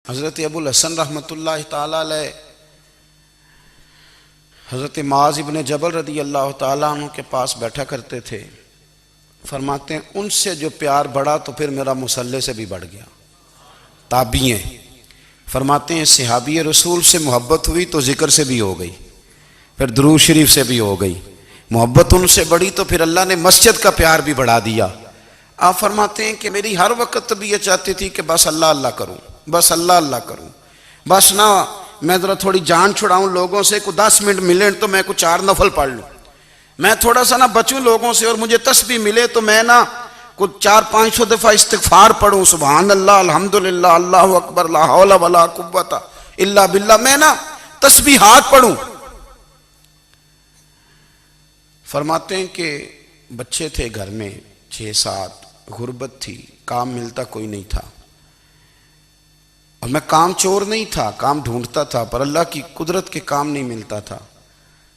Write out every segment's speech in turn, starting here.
हज़रत अबुल हसन रहमतुल्लाह ताला अलैह हज़रत माज़ इब्न जबल रदी अल्लाह ताला अन्हु के पास बैठा करते थे। फरमाते हैं उनसे जो प्यार बढ़ा तो फिर मेरा मुसल्ले से भी बढ़ गया। ताबीएं फरमाते हैं सहाबी रसूल से मोहब्बत हुई तो जिक्र से भी हो गई, फिर दुरूद शरीफ से भी हो गई। मोहब्बत उनसे बढ़ी तो फिर अल्लाह ने मस्जिद का प्यार भी बढ़ा दिया। आप फरमाते हैं कि मेरी हर वक्त तबीयत चाहती थी कि बस अल्लाह अल्लाह करूं, बस अल्लाह अल्लाह करूं, बस ना मैं ज़रा थोड़ी जान छुड़ाऊं लोगों से, को 10 मिनट मिले तो मैं कुछ 4 नफल पढ़ लूं, मैं थोड़ा सा ना बचूं लोगों से, और मुझे तस्बीह मिले तो मैं ना कुछ 400-500 दफ़ा इस्तिग़फ़ार पढ़ूं, सुबहान अल्लाह अल्हम्दुलिल्लाह अल्लाहु अकबर ला हौला वला कुव्वता इल्ला बिल्लाह, मैं ना तस्बीहात पढ़ूं। फरमाते हैं कि बच्चे थे घर में 6-7, गुर्बत थी, काम मिलता कोई नहीं था, और मैं काम चोर नहीं था, काम ढूंढता था, पर अल्लाह की कुदरत के काम नहीं मिलता था।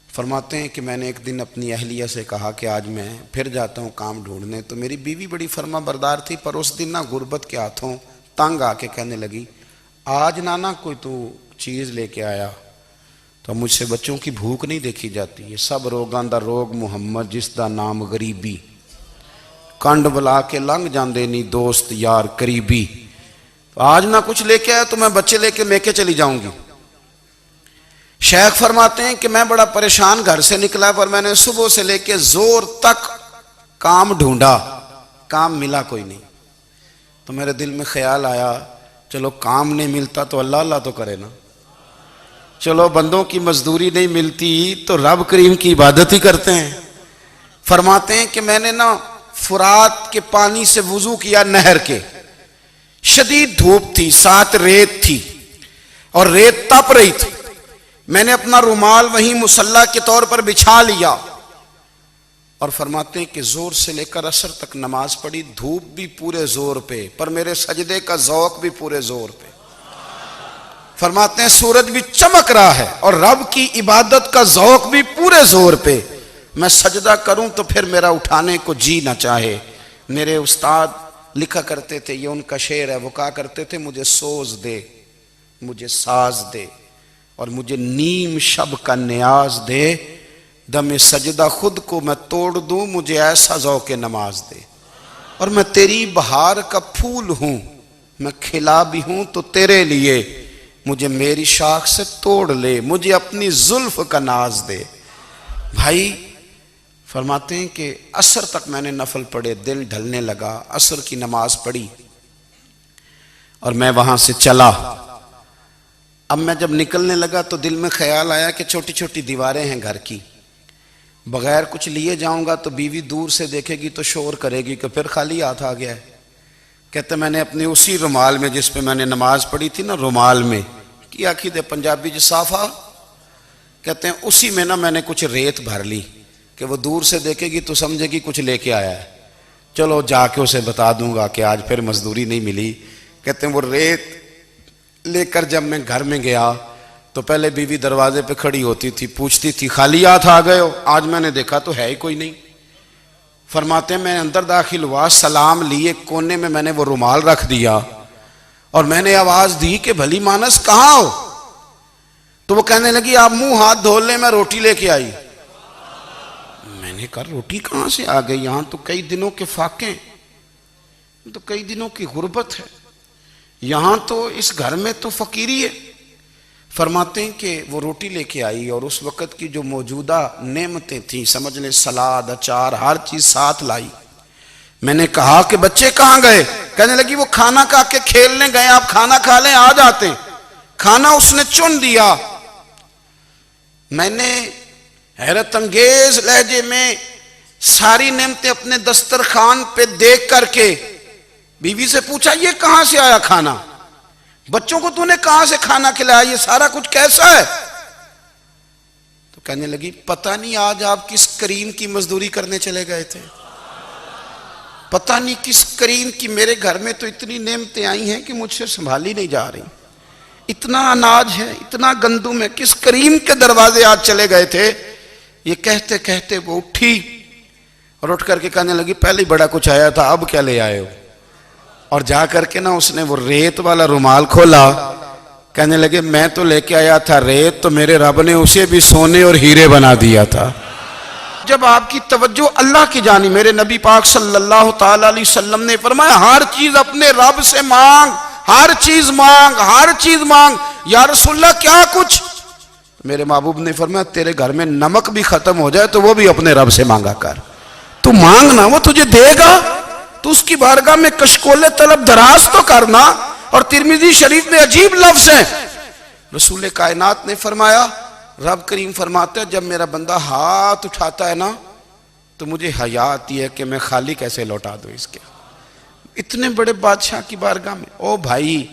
फरमाते हैं कि मैंने एक दिन अपनी अहलिया से कहा कि आज मैं फिर जाता हूँ काम ढूंढने। तो मेरी बीवी बड़ी फर्मा बरदार थी, पर उस दिन ना गुर्बत के हाथों तंग आके कहने लगी, आज ना कोई तू चीज़ लेके आया तो मुझसे बच्चों की भूख नहीं देखी जाती। ये सब रोगां दा रोग मुहम्मद जिसदा नाम गरीबी, कंड बुला के लंघ जाते नहीं दोस्त यार करीबी। तो आज ना कुछ लेके आया तो मैं बच्चे लेके मेके चली जाऊंगी। शेख फरमाते हैं कि मैं बड़ा परेशान घर से निकला, पर मैंने सुबह से लेके जोर तक काम ढूंढा, काम मिला कोई नहीं। तो मेरे दिल में ख्याल आया, चलो काम नहीं मिलता तो अल्लाह अल्लाह तो करे ना, चलो बंदों की मजदूरी नहीं मिलती तो रब करीम की इबादत ही करते हैं। फरमाते हैं कि मैंने ना फुरात के पानी से वुजू किया, नहर के, शदीद धूप थी, साथ रेत थी और रेत तप रही थी। मैंने अपना रुमाल वहीं मुसल्ला के तौर पर बिछा लिया और फरमाते हैं कि जोर से लेकर असर तक नमाज पढ़ी, धूप भी पूरे जोर पे, पर मेरे सजदे का ज़ौक़ भी पूरे जोर पे। फरमाते हैं सूरज भी चमक रहा है और रब की इबादत का ज़ौक़ भी पूरे जोर पे। मैं सजदा करूं तो फिर मेरा उठाने को जी ना चाहे। मेरे उस्ताद लिखा करते थे, ये उनका शेर है, वो कहा करते थे, मुझे सोज दे, मुझे साज दे और मुझे नीम शब का न्याज दे, दमे सजदा खुद को मैं तोड़ दूं, मुझे ऐसा ज़ौक़ नमाज दे। और मैं तेरी बहार का फूल हूं, मैं खिला भी हूं तो तेरे लिए, मुझे मेरी शाख से तोड़ ले, मुझे अपनी जुल्फ का नाज दे। भाई फरमाते हैं कि असर तक मैंने नफल पढ़े, दिल ढलने लगा, असर की नमाज पढ़ी और मैं वहां से चला। अब मैं जब निकलने लगा तो दिल में ख्याल आया कि छोटी छोटी दीवारें हैं घर की, बगैर कुछ लिए जाऊंगा तो बीवी दूर से देखेगी तो शोर करेगी कि फिर खाली हाथ आ गया है। कहते मैंने अपने उसी रुमाल में जिस पे मैंने नमाज पढ़ी थी ना, रुमाल में की आखी दे पंजाबी ज साफा, कहते हैं उसी में ना मैंने कुछ रेत भर ली कि वो दूर से देखेगी तो समझेगी कुछ लेके आया है, चलो जाके उसे बता दूंगा कि आज फिर मजदूरी नहीं मिली। कहते हैं वो रेत लेकर जब मैं घर में गया तो पहले बीवी दरवाजे पे खड़ी होती थी, पूछती थी खाली हाथ आ गए हो, आज मैंने देखा तो है ही कोई नहीं। फरमाते हैं मैं अंदर दाखिल हुआ, सलाम लिए, कोने में मैंने वो रुमाल रख दिया और मैंने आवाज दी कि भली मानस कहाँ हो? तो वो कहने लगी आप मुंह हाथ धो ले, मैं रोटी लेके आई। मैंने कहा रोटी कहां से आ गई? यहां तो कई दिनों के फाके, तो कई दिनों की गुर्बत है, यहां तो इस घर में तो फकीरी है। फरमाते हैं कि वो रोटी लेके आई और उस वक़्त की जो मौजूदा नेमतें थी, समझ ले सलाद अचार हर चीज साथ लाई। मैंने कहा कि बच्चे कहाँ गए? कहने लगी वो खाना खा के खेलने गए, आप खाना खा लें आ जाते। खाना उसने चुन दिया। मैंने हैरत अंगेज लहजे में सारी नेमतें अपने दस्तरखान पे देख करके बीवी से पूछा ये कहां से आया खाना? बच्चों को तूने कहां से खाना खिलाया? ये सारा कुछ कैसा है? तो कहने लगी पता नहीं आज आप किस करीम की मजदूरी करने चले गए थे, पता नहीं किस करीम की, मेरे घर में तो इतनी नेमतें आई हैं कि मुझसे संभाली नहीं जा रही, इतना अनाज है, इतना गंदुम है, किस करीम के दरवाजे आज चले गए थे? ये कहते कहते वो उठी और उठ करके कहने लगी पहले ही बड़ा कुछ आया था, अब क्या ले आए हो? और जा करके ना उसने वो रेत वाला रुमाल खोला कहने लगे मैं तो लेके आया था रेत, तो मेरे रब ने उसे भी सोने और हीरे बना दिया था। जब आपकी तवज्जो अल्लाह की जानी, मेरे नबी पाक सल्लल्लाहु ताला अलैहि वसल्लम ने फरमाया हर चीज अपने रब से मांग, हर चीज मांग, हर चीज मांग। या रसूलल्लाह क्या कुछ? मेरे महबूब ने फरमाया तेरे घर में नमक भी खत्म हो जाए तो वो भी अपने रब से मांगा कर। तू मांगना, वो तुझे देगा। तो उसकी बारगाह में कशकोले तलब दराज तो करना। और तिरमिजी शरीफ में अजीब लफ्ज है, रसूल कायनात ने फरमाया, रब करीम फरमाते हैं जब मेरा बंदा हाथ उठाता है ना तो मुझे हया आती है कि मैं खाली कैसे लौटा दूं इसके। इतने बड़े बादशाह की बारगाह में। ओ भाई,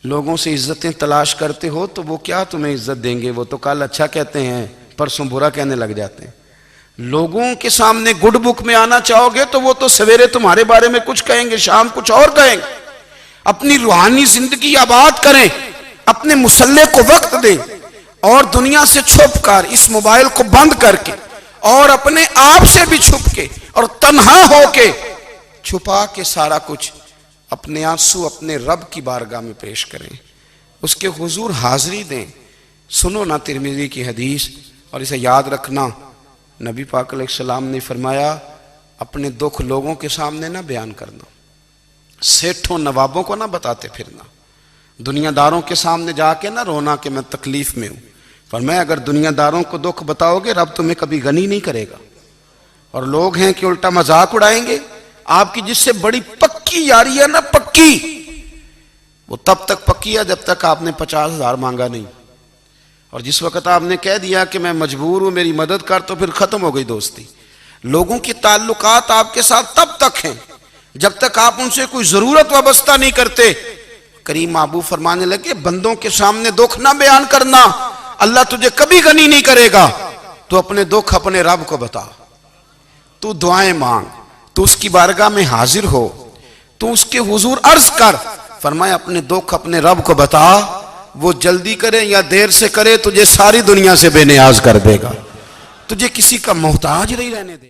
लोगों से इज्जतें तलाश करते हो तो वो क्या तुम्हें इज्जत देंगे? वो तो कल अच्छा कहते हैं, परसों बुरा कहने लग जाते हैं। लोगों के सामने गुड बुक में आना चाहोगे तो वो तो सवेरे तुम्हारे बारे में कुछ कहेंगे, शाम कुछ और कहेंगे। अपनी रूहानी जिंदगी आबाद करें, अपने मुसल्ले को वक्त दें और दुनिया से छुप कर, इस मोबाइल को बंद करके और अपने आप से भी छुप के और तन्हा होके छुपा के सारा कुछ अपने आंसू अपने रब की बारगाह में पेश करें, उसके हुजूर हाजिरी दें। सुनो ना तिरमिजी की हदीस और इसे याद रखना। नबी पाक अलैहिस्सलाम ने फरमाया अपने दुख लोगों के सामने ना बयान करना, सेठों नवाबों को ना बताते फिरना, दुनियादारों के सामने जाके ना रोना कि मैं तकलीफ में हूं। फरमाया अगर दुनियादारों को दुख बताओगे रब तुम्हें कभी गनी नहीं करेगा। और लोग हैं कि उल्टा मजाक उड़ाएंगे। आपकी जिससे बड़ी पक्की यारी है ना, पक्की, वो तब तक पक्की है जब तक आपने 50,000 मांगा नहीं। और जिस वक्त आपने कह दिया कि मैं मजबूर हूं मेरी मदद कर, तो फिर खत्म हो गई दोस्ती। लोगों के ताल्लुकात आपके साथ तब तक हैं जब तक आप उनसे कोई जरूरत वाबस्ता नहीं करते। करीम महबूब फरमाने लगे बंदों के सामने दुख ना बयान करना, अल्लाह तुझे कभी गनी नहीं करेगा। तो अपने दुख अपने रब को बता, तू दुआएं मांग, तू उसकी बारगाह में हाजिर हो, तू उसके हुजूर अर्ज कर। फरमाया अपने दुख अपने रब को बता, वो जल्दी करे या देर से करे तुझे सारी दुनिया से बेनियाज कर देगा, तुझे किसी का मोहताज नहीं रहने दे।